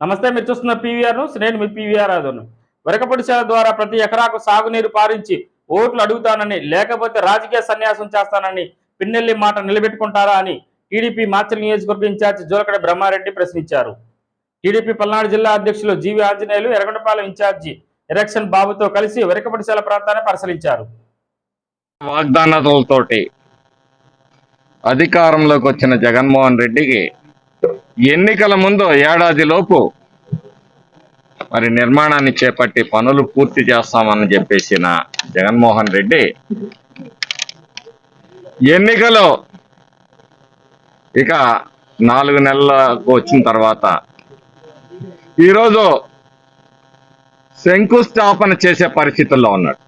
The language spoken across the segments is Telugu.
నమస్తే, మీరు చూస్తున్న పీవీఆర్ న్యూస్. నేను మీ పీవీఆర్ ఆదోను. వరకపొడిశాల ద్వారా ప్రతి ఎకరాకు సాగునీరు పారించి ఓట్లు అడుగుతానని, లేకపోతే రాజకీయ సన్యాసం చేస్తానని పిన్నెల్లి మాట నిలబెట్టుకుంటారా అని టీడీపీ మాచల్ నియోజకవర్గ ఇన్ఛార్జి జోలకడ బ్రహ్మారెడ్డి ప్రశ్నించారు. టీడీపీ పల్నాడు జిల్లా అధ్యక్షులు జీవి ఆంజనేయులు ఎర్రగొండపాలెం ఇన్ఛార్జి ఎరక్షన్ బాబుతో కలిసి వరకపొడిశాల ప్రాంతాన్ని పరిశీలించారు. వాగ్దానాలతోటి అధికారంలోకి వచ్చిన జగన్మోహన్ రెడ్డికి ఎన్నికల ముందు ఏడాదిలోపు మరి నిర్మాణాన్ని చేపట్టి పనులు పూర్తి చేస్తామని చెప్పేసిన జగన్మోహన్ రెడ్డి ఎన్నికలు ఇక 4 నెలలకు వచ్చిన తర్వాత ఈరోజు శంకుస్థాపన చేసే పరిస్థితుల్లో ఉన్నాడు.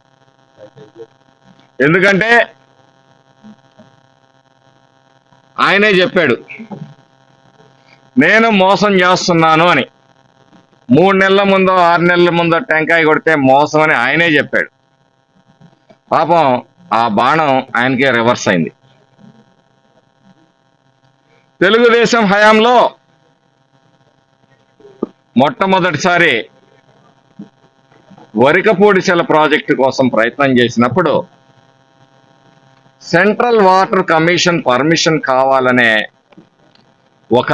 ఎందుకంటే ఆయనే చెప్పాడు, నేను మోసం చేస్తున్నాను అని. 3 నెలల ముందో 6 నెలల ముందో టెంకాయ కొడితే మోసం అని ఆయనే చెప్పాడు. పాపం ఆ బాణం ఆయనకే రివర్స్ అయింది. తెలుగుదేశం హయాంలో మొట్టమొదటిసారి వరికపూడిశల ప్రాజెక్టు కోసం ప్రయత్నం చేసినప్పుడు సెంట్రల్ వాటర్ కమిషన్ పర్మిషన్ కావాలనే ఒక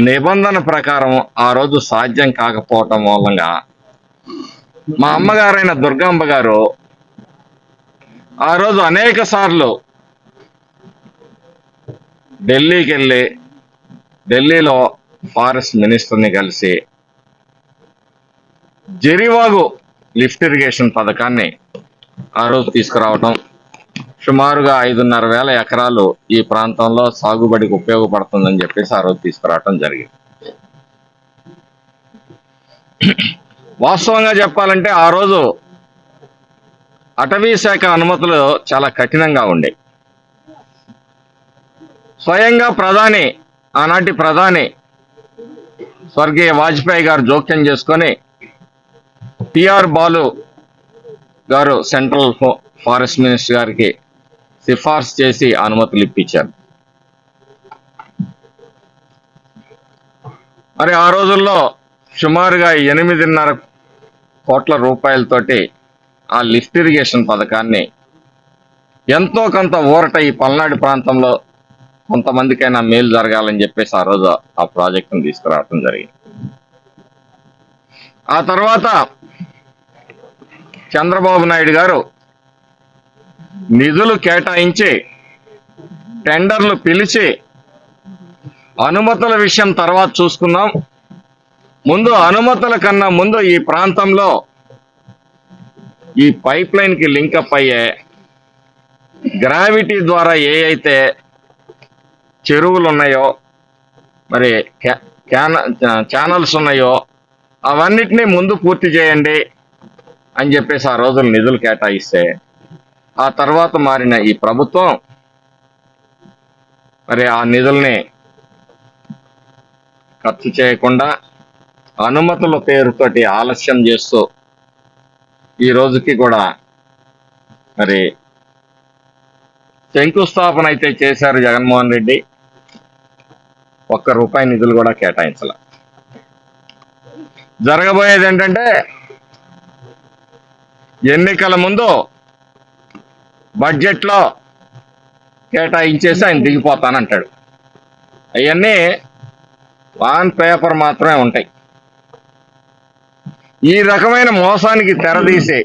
నిబంధన ప్రకారం ఆ రోజు సాధ్యం కాకపోవటం మూలంగా మా అమ్మగారైన దుర్గాంబ గారు ఆ రోజు అనేక సార్లు ఢిల్లీకి వెళ్ళి ఢిల్లీలో ఫారెస్ట్ మినిస్టర్ని కలిసి జరివాగు లిఫ్ట్ ఇరిగేషన్ పథకాన్ని ఆ రోజు తీసుకురావటం, సుమారుగా 5,500 ఎకరాలు ఈ ప్రాంతంలో సాగుబడికి ఉపయోగపడుతుందని చెప్పేసి ఆ రోజు తీసుకురావటం జరిగింది. వాస్తవంగా చెప్పాలంటే ఆ రోజు అటవీ శాఖ అనుమతులు చాలా కఠినంగా ఉండేవి. స్వయంగా ఆనాటి ప్రధాని స్వర్గీయ వాజ్పేయి గారు జోక్యం చేసుకొని టిఆర్ బాలు గారు సెంట్రల్ ఫారెస్ట్ మినిస్టర్ గారికి సిఫార్సు చేసి అనుమతులు ఇప్పించారు. మరి ఆ రోజుల్లో సుమారుగా 8.5 కోట్ల రూపాయలతోటి ఆ లిఫ్ట్ ఇరిగేషన్ పథకాన్ని ఎంతో కొంత ఊరట ఈ పల్నాడు ప్రాంతంలో కొంతమందికైనా మేలు జరగాలని చెప్పేసి ఆ రోజు ఆ ప్రాజెక్టును తీసుకురావడం జరిగింది. ఆ తర్వాత చంద్రబాబు నాయుడు గారు నిధులు కేటాయించి టెండర్లు పిలిచి అనుమతుల విషయం తర్వాత చూసుకుందాం, ముందు అనుమతుల కన్నా ముందు ఈ ప్రాంతంలో ఈ పైప్ లైన్ కి లింకప్ అయ్యే గ్రావిటీ ద్వారా ఏ అయితే చెరువులు ఉన్నాయో, మరి ఛానల్స్ ఉన్నాయో అవన్నిటినీ ముందు పూర్తి చేయండి అని చెప్పేసి ఆ రోజులు నిధులు కేటాయిస్తే, ఆ తర్వాత మారిన ఈ ప్రభుత్వం మరి ఆ నిధుల్ని ఖర్చు చేయకుండా అనుమతుల పేరుతోటి ఆలస్యం చేస్తూ ఈ రోజుకి కూడా మరి శంకుస్థాపన అయితే చేశారు జగన్మోహన్ రెడ్డి, ₹1 నిధులు కూడా కేటాయించాల. జరగబోయేది ఏంటంటే ఎన్నికల ముందు బడ్జెట్లో కేటాయించేసి ఆయన దిగిపోతానంటాడు. అవన్నీ ఆన్ పేపర్ మాత్రమే ఉంటాయి. ఈ రకమైన మోసానికి తెరదీసి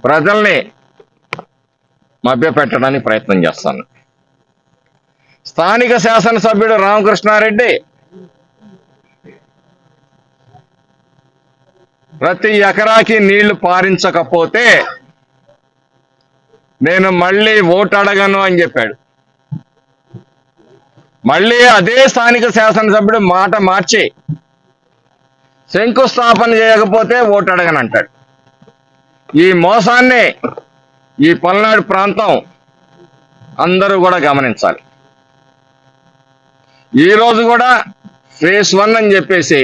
ప్రజల్ని మభ్యపెట్టడానికి ప్రయత్నం చేస్తాను. స్థానిక శాసనసభ్యుడు రామకృష్ణారెడ్డి ప్రతి ఎకరాకి నీళ్లు పారించకపోతే నేను మళ్ళీ ఓటు అడగను అని చెప్పాడు. మళ్ళీ అదే స్థానిక శాసనసభ్యుడు మాట మార్చి శంకుస్థాపన చేయకపోతే ఓటు అడగను అంటాడు. ఈ మోసాన్ని ఈ పల్నాడు ప్రాంతం అందరూ కూడా గమనించాలి. ఈరోజు కూడా ఫేజ్ 1 అని చెప్పేసి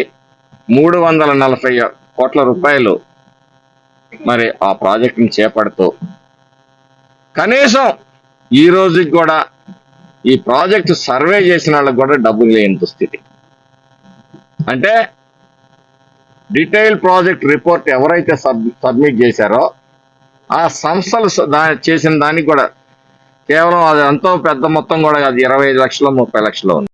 340 కోట్ల రూపాయలు మరి ఆ ప్రాజెక్టుని చేపడుతూ కనీసం ఈ రోజుకి కూడా ఈ ప్రాజెక్టు సర్వే చేసిన వాళ్ళకి కూడా డబ్బులు లేని దుస్థితి. అంటే డీటెయిల్ ప్రాజెక్ట్ రిపోర్ట్ ఎవరైతే సబ్మిట్ చేశారో ఆ సంస్థలు చేసిన దానికి కూడా కేవలం అది ఎంతో పెద్ద మొత్తం కూడా కాదు, 25 లక్షలు 30 లక్షలు ఉంది.